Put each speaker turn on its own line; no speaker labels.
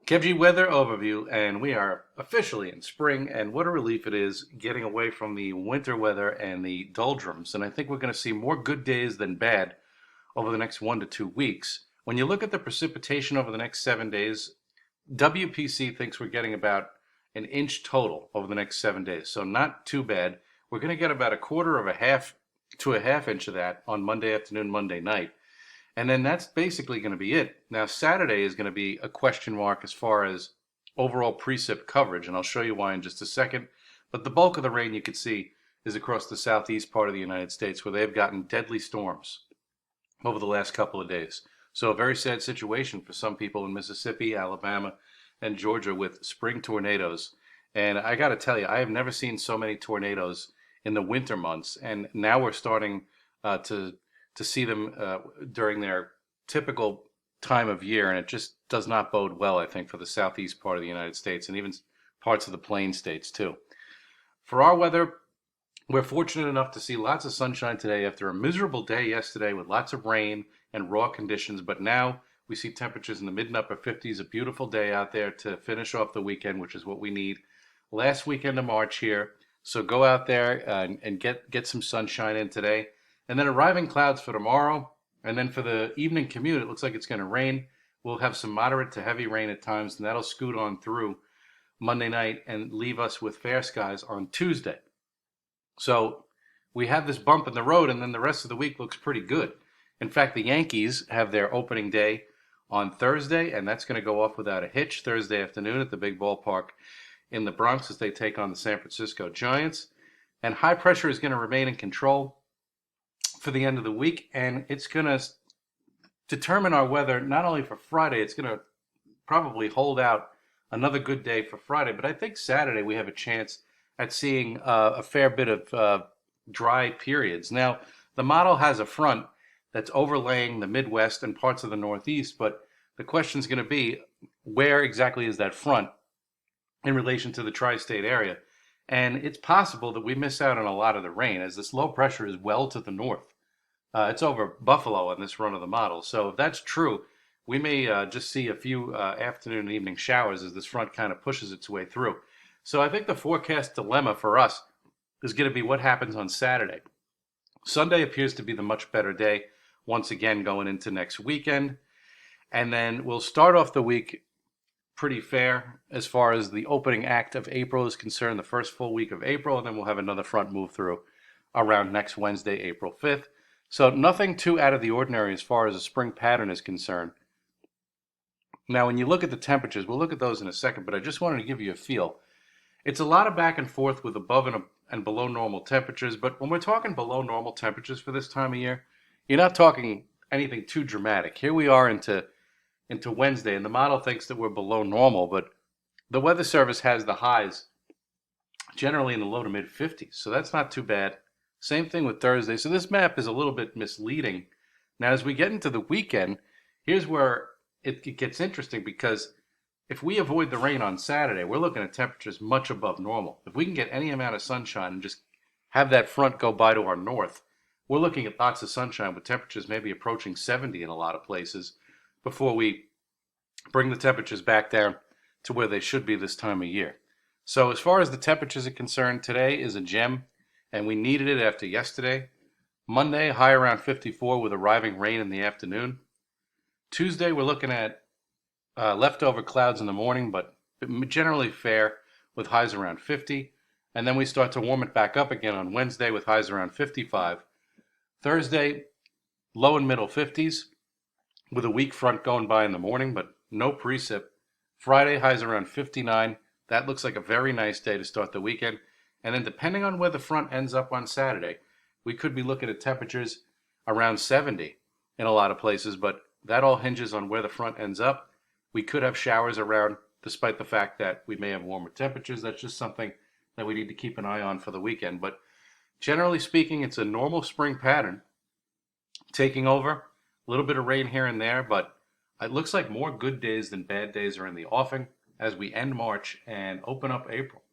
Kevji weather overview, and we are officially in spring, and what a relief it is getting away from the winter weather and the doldrums. And I think we're going to see more good days than bad over the next 1 to 2 weeks. When you look at the precipitation over the next 7 days, WPC thinks we're getting about an inch total over the next 7 days. So not too bad. We're going to get about a quarter of a half to a half inch of that on Monday afternoon, Monday night. And then that's basically going to be it. Now, Saturday is going to be a question mark as far as overall precip coverage, and I'll show you why in just a second. But the bulk of the rain you can see is across the southeast part of the United States, where they've gotten deadly storms over the last couple of days. So a very sad situation for some people in Mississippi, Alabama, and Georgia with spring tornadoes. And I got to tell you, I have never seen so many tornadoes in the winter months, and now we're starting to see them during their typical time of year, and it just does not bode well, I think, for the southeast part of the United States and even parts of the plain states too. For our weather, we're fortunate enough to see lots of sunshine today after a miserable day yesterday with lots of rain and raw conditions, but now we see temperatures in the mid and upper 50s, a beautiful day out there to finish off the weekend, which is what we need. Last weekend of March here, so go out there and get some sunshine in today. And then arriving clouds for tomorrow. And then for the evening commute, it looks like it's going to rain. We'll have some moderate to heavy rain at times, and that'll scoot on through Monday night and leave us with fair skies on Tuesday. So we have this bump in the road, and then the rest of the week looks pretty good. In fact, the Yankees have their opening day on Thursday, and that's going to go off without a hitch Thursday afternoon at the big ballpark in the Bronx as they take on the San Francisco Giants. And high pressure is going to remain in control for the end of the week, and it's going to determine our weather not only for Friday. It's going to probably hold out another good day for Friday, but I think Saturday we have a chance at seeing a fair bit of dry periods. Now, the model has a front that's overlaying the Midwest and parts of the Northeast, but the question is going to be, where exactly is that front in relation to the tri-state area? And it's possible that we miss out on a lot of the rain, as this low pressure is well to the north. It's over Buffalo on this run of the model. So if that's true, we may just see a few afternoon and evening showers as this front kind of pushes its way through. So I think the forecast dilemma for us is going to be what happens on Saturday. Sunday appears to be the much better day, once again going into next weekend. And then we'll start off the week pretty fair as far as the opening act of April is concerned, the first full week of April, and then we'll have another front move through around next Wednesday, April 5th. So nothing too out of the ordinary as far as a spring pattern is concerned. Now, when you look at the temperatures, we'll look at those in a second, but I just wanted to give you a feel. It's a lot of back and forth with above and below normal temperatures, but when we're talking below normal temperatures for this time of year, you're not talking anything too dramatic. Here we are into Wednesday, and the model thinks that we're below normal, but the Weather Service has the highs generally in the low to mid 50s, so that's not too bad. Same thing with Thursday. So this map is a little bit misleading. Now, as we get into the weekend, here's where it gets interesting, because if we avoid the rain on Saturday, we're looking at temperatures much above normal. If we can get any amount of sunshine and just have that front go by to our north, we're looking at lots of sunshine with temperatures maybe approaching 70 in a lot of places before we bring the temperatures back down to where they should be this time of year. So as far as the temperatures are concerned, today is a gem, and we needed it after yesterday. Monday, high around 54 with arriving rain in the afternoon. Tuesday, we're looking at leftover clouds in the morning, but generally fair with highs around 50. And then we start to warm it back up again on Wednesday with highs around 55. Thursday, low and middle 50s with a weak front going by in the morning, but no precip. Friday, highs around 59. That looks like a very nice day to start the weekend. And then depending on where the front ends up on Saturday, we could be looking at temperatures around 70 in a lot of places, but that all hinges on where the front ends up. We could have showers around, despite the fact that we may have warmer temperatures. That's just something that we need to keep an eye on for the weekend. But generally speaking, it's a normal spring pattern taking over. A little bit of rain here and there, but it looks like more good days than bad days are in the offing as we end March and open up April.